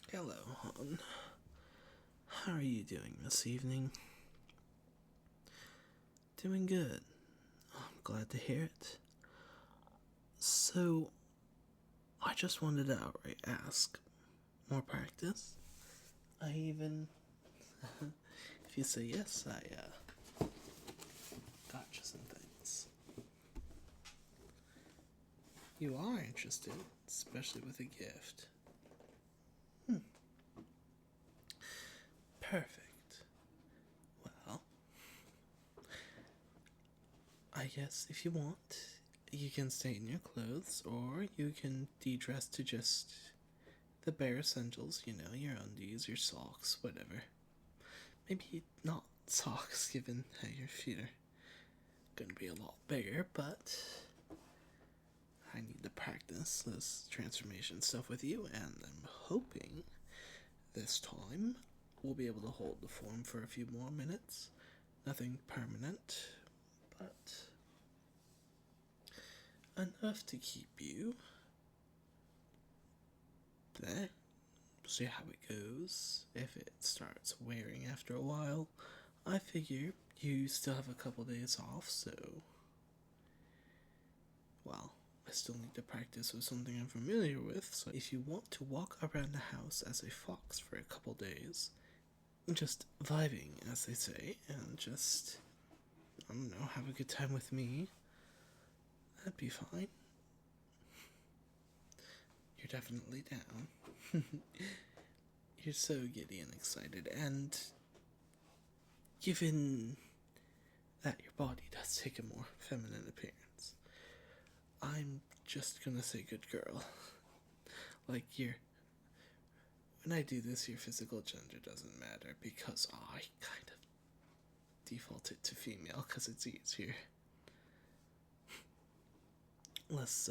Hello, hon. How are you doing this evening? Doing good. I'm glad to hear it. So, I just wanted to outright ask, more practice? I even, if you say yes, I got you some things. You are interested, especially with a gift. Perfect. Well, I guess if you want, you can stay in your clothes, or you can de-dress to just the bare essentials, your undies, your socks, whatever. Maybe not socks, given how your feet are gonna be a lot bigger, but I need to practice this transformation stuff with you, and I'm hoping this time we'll be able to hold the form for a few more minutes. Nothing permanent, but enough to keep you there. See how it goes. If it starts wearing after a while, I figure you still have a couple days off, so well, I still need to practice with something I'm familiar with, so if you want to walk around the house as a fox for a couple days, just vibing, as they say, and just, I don't know, have a good time with me, that'd be fine. You're definitely down. You're so giddy and excited, and given that your body does take a more feminine appearance, I'm just gonna say good girl. Like, when I do this, your physical gender doesn't matter because I kind of default it to female because it's easier. Let's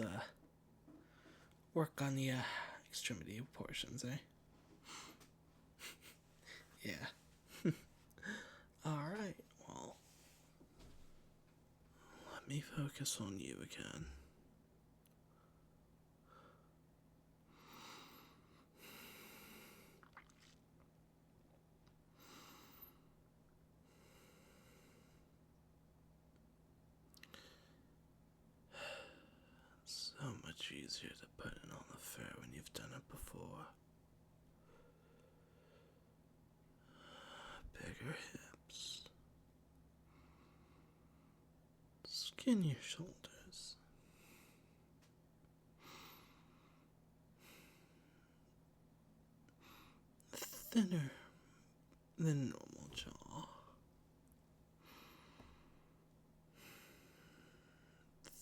work on the extremity portions, eh? Yeah. Alright, well, let me focus on you again. So much easier to put it on the fur when you've done it before. Bigger hips. Skin your shoulders. Thinner than normal jaw.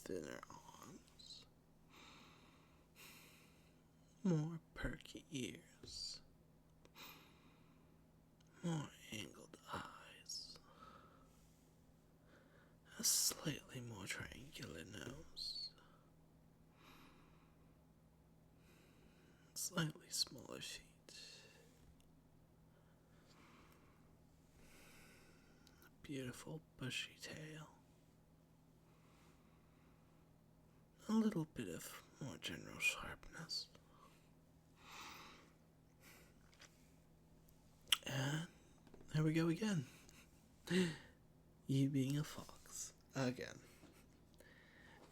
Thinner arms. More perky ears. More angled eyes. A slightly more triangular nose. Slightly smaller feet. A beautiful bushy tail. A little bit of more general sharpness. And there we go again. You being a fox. Again.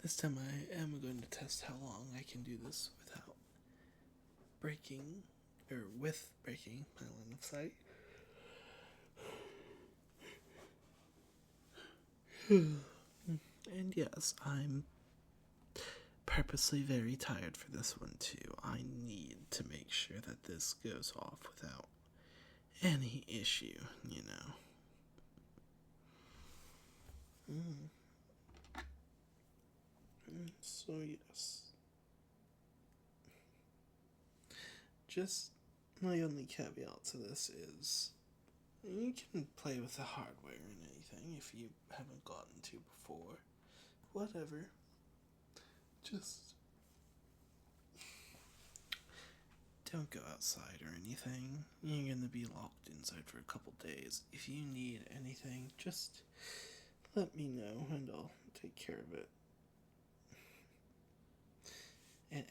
This time I am going to test how long I can do this without breaking, or with breaking my line of sight. And yes, I'm purposely very tired for this one too. I need to make sure that this goes off without any issue, So yes. Just my only caveat to this is you can play with the hardware and anything if you haven't gotten to before. Whatever. Just don't go outside or anything. You're gonna be locked inside for a couple days. If you need anything, just let me know and I'll take care of it.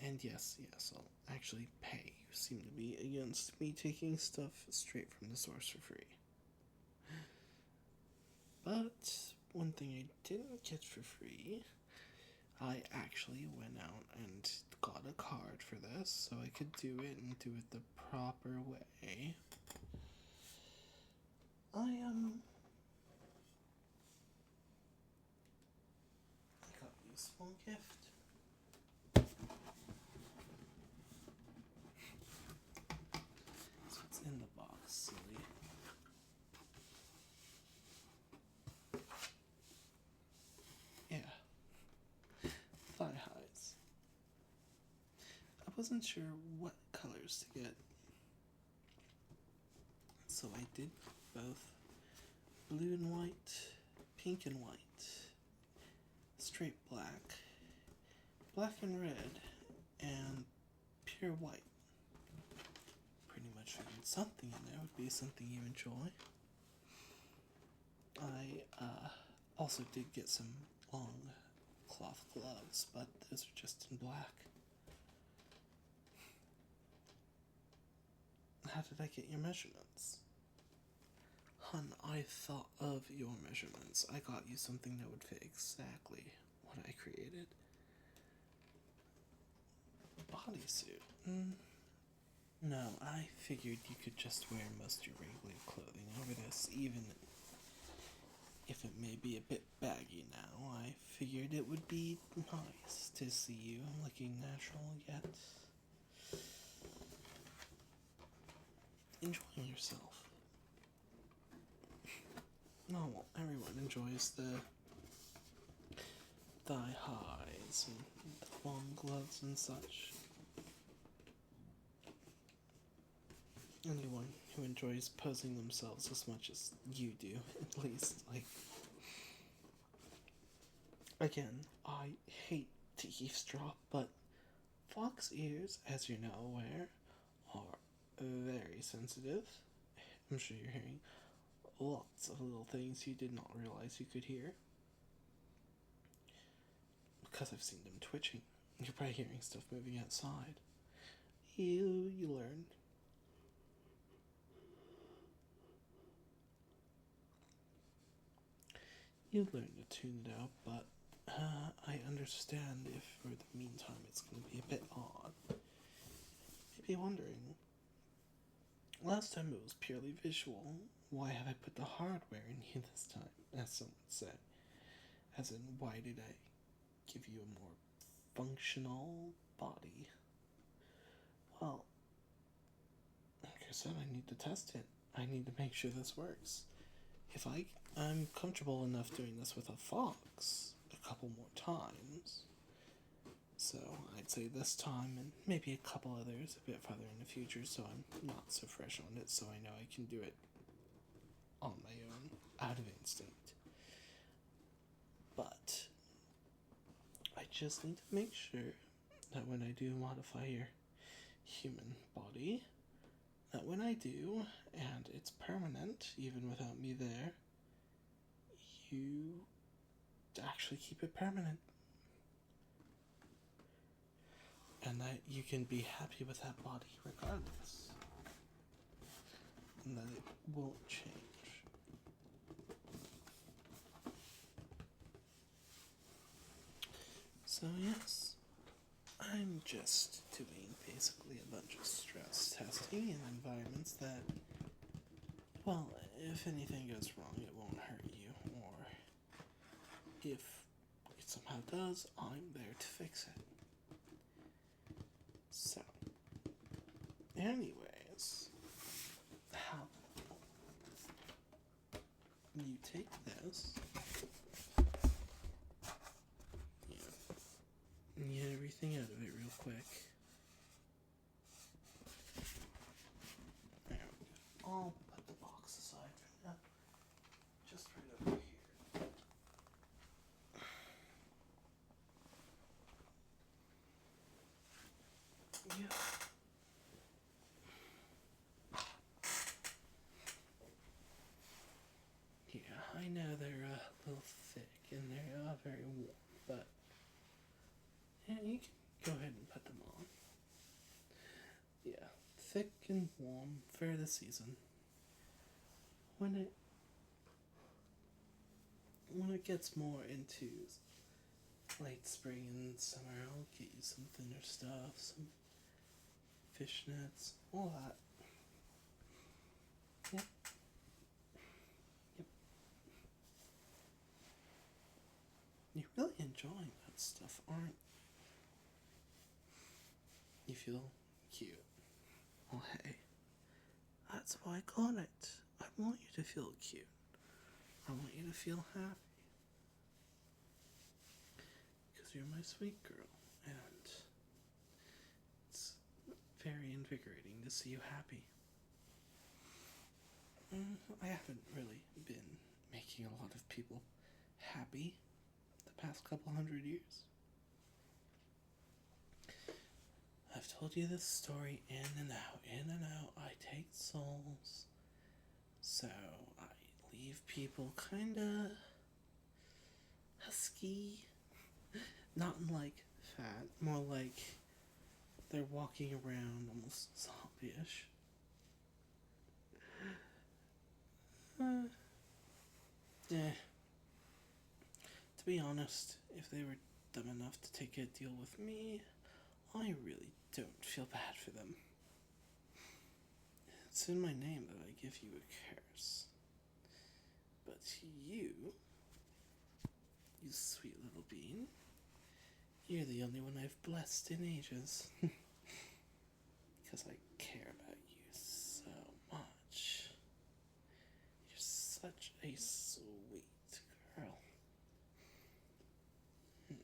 And yes, I'll actually pay seem to be against me taking stuff straight from the source for free. But one thing I didn't get for free, I actually went out and got a card for this so I could do it and do it the proper way. I got you a small gift. So it's in the box, silly. Yeah. Thigh highs. I wasn't sure what colors to get, so I did both blue and white, pink and white, straight black, black and red, and pure white. Pretty much figured something in there would be something you enjoy. I also did get some long cloth gloves, but those are just in black. How did I get your measurements? Hun, I thought of your measurements. I got you something that would fit exactly what I created. Bodysuit. No, I figured you could just wear most of your regular clothing over this, even if it may be a bit baggy now. I figured it would be nice to see you looking natural yet enjoying yourself. Oh, well, everyone enjoys the thigh highs and the long gloves and such. Anyone who enjoys posing themselves as much as you do, at least, like... Again, I hate to eavesdrop, but fox ears, as you're now aware, are very sensitive. I'm sure you're hearing lots of little things you did not realize you could hear. Because I've seen them twitching. You're probably hearing stuff moving outside. You learn. You learn to tune it out, but I understand if for the meantime it's going to be a bit odd. Maybe wondering, last time it was purely visual, why have I put the hardware in you this time, as some would say? As in, why did I give you a more functional body? Well, like I said, I need to test it. I need to make sure this works. If I'm comfortable enough doing this with a fox a couple more times, so I'd say this time and maybe a couple others a bit farther in the future, so I'm not so fresh on it, so I know I can do it on my own, out of instinct. But I just need to make sure that when I do modify your human body, that when I do, and it's permanent, even without me there, you actually keep it permanent. And that you can be happy with that body regardless. And that it won't change. So yes, I'm just doing basically a bunch of stress testing in environments that, well, if anything goes wrong, it won't hurt you, or if it somehow does, I'm there to fix it. So, anyways, how you take this, and get everything out of it real quick. There we go. I'll put the box aside for now. Just right over here. Yeah. Yeah, I know they're a little thick and they're very warm, but yeah, you can go ahead and put them on. Yeah, thick and warm for the season. When it gets more into late spring and summer, I'll get you some thinner stuff, some fishnets, all that. Yep. Yep. You're really enjoying that stuff, aren't you? Feel cute. Well, hey, that's why I got it. I want you to feel cute. I want you to feel happy. Because you're my sweet girl, and it's very invigorating to see you happy. I haven't really been making a lot of people happy the past couple 100 years. I've told you this story in and out. I take souls. So I leave people kinda husky. Not like fat, more like they're walking around almost zombie-ish. Yeah. To be honest, if they were dumb enough to take a deal with me, I really don't feel bad for them. It's in my name that I give you a curse. But you sweet little bean, you're the only one I've blessed in ages. Because I care about you so much. You're such a sweet girl. You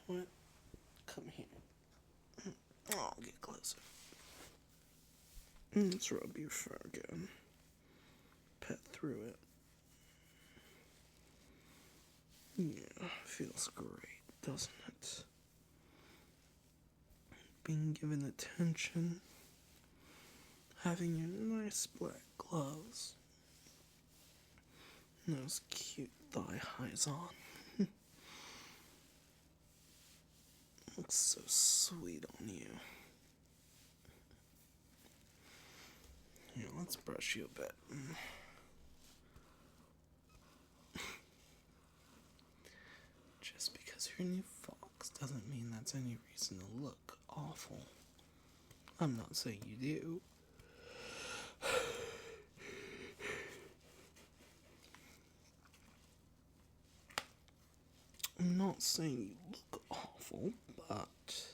know what? Come here. I'll get closer. Let's rub your fur again. Pet through it. Yeah, feels great, doesn't it? Being given attention, having your nice black gloves, and those cute thigh highs on. Looks so sweet on you. Here, let's brush you a bit. Just because you're a new fox doesn't mean that's any reason to look awful. I'm not saying you do. I'm not saying you look awful, but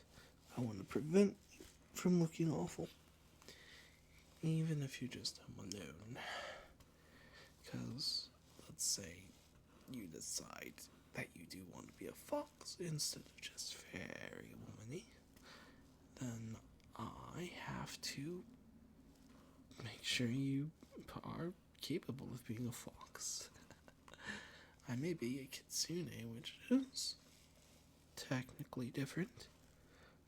I want to prevent you from looking awful. Even if you're just unknown. Because, let's say, you decide that you do want to be a fox instead of just very womany, then I have to make sure you are capable of being a fox. I may be a kitsune, which is technically different,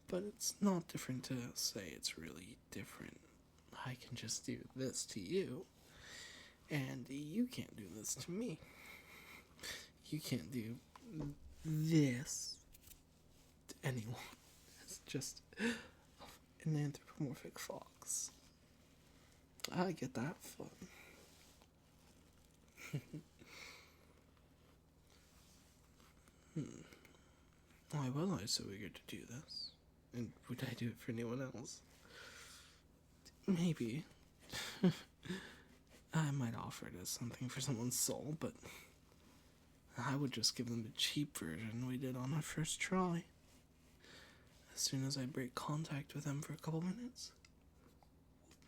but it's not different to say it's really different. I can just do this to you, and you can't do this to me. You can't do this to anyone. It's just an anthropomorphic fox. I get that fun. Why was I so eager to do this? And would I do it for anyone else? Maybe. I might offer it as something for someone's soul, but I would just give them the cheap version we did on our first try. As soon as I break contact with them for a couple minutes.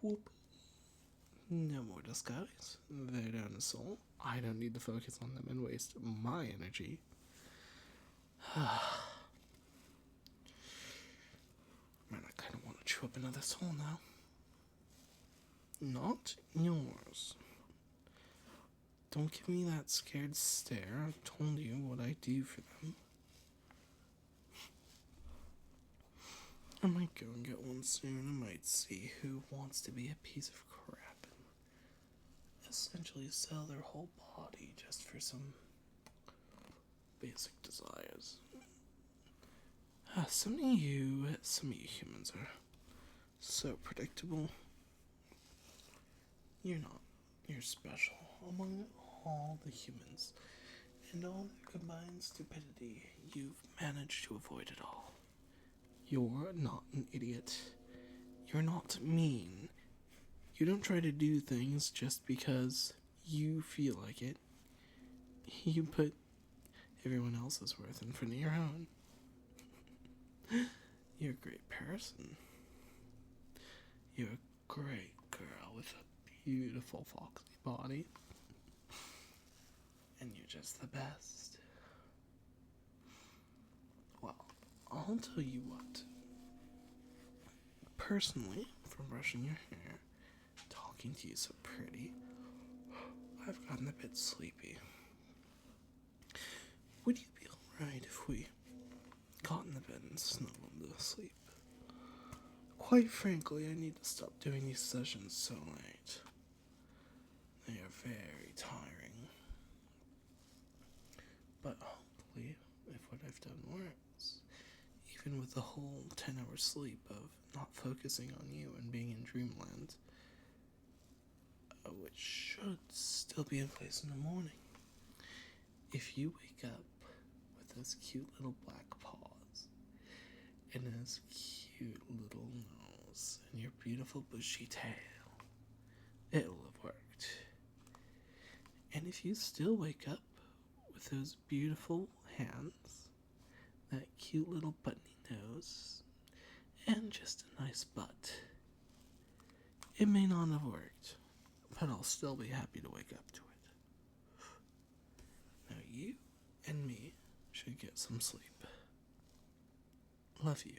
Whoop. No more disguise. They're down to soul. I don't need to focus on them and waste my energy. Man, I kind of want to chew up another soul now. Not yours. Don't give me that scared stare. I've told you what I do for them. I might go and get one soon. I might see who wants to be a piece of crap and essentially sell their whole body just for some basic desires. Some of you humans are So predictable. You're not. You're special among all the humans. And all their combined stupidity, you've managed to avoid it all. You're not an idiot. You're not mean. You don't try to do things just because you feel like it. You put everyone else's worth in front of your own. You're a great person. You're a great girl with a beautiful foxy body. And you're just the best. Well, I'll tell you what. Personally, from brushing your hair, talking to you so pretty, I've gotten a bit sleepy. Would you be alright if we got in the bed and snuggled to sleep? Quite frankly, I need to stop doing these sessions so late. They are very tiring. But hopefully, if what I've done works, even with the whole 10-hour sleep of not focusing on you and being in dreamland, which should still be in place in the morning. If you wake up with those cute little black paws and his cute little nose and your beautiful bushy tail, it'll have worked. And if you still wake up with those beautiful hands, that cute little buttonny nose, and just a nice butt, it may not have worked, but I'll still be happy to wake up to it. Now you and me should get some sleep. Love you.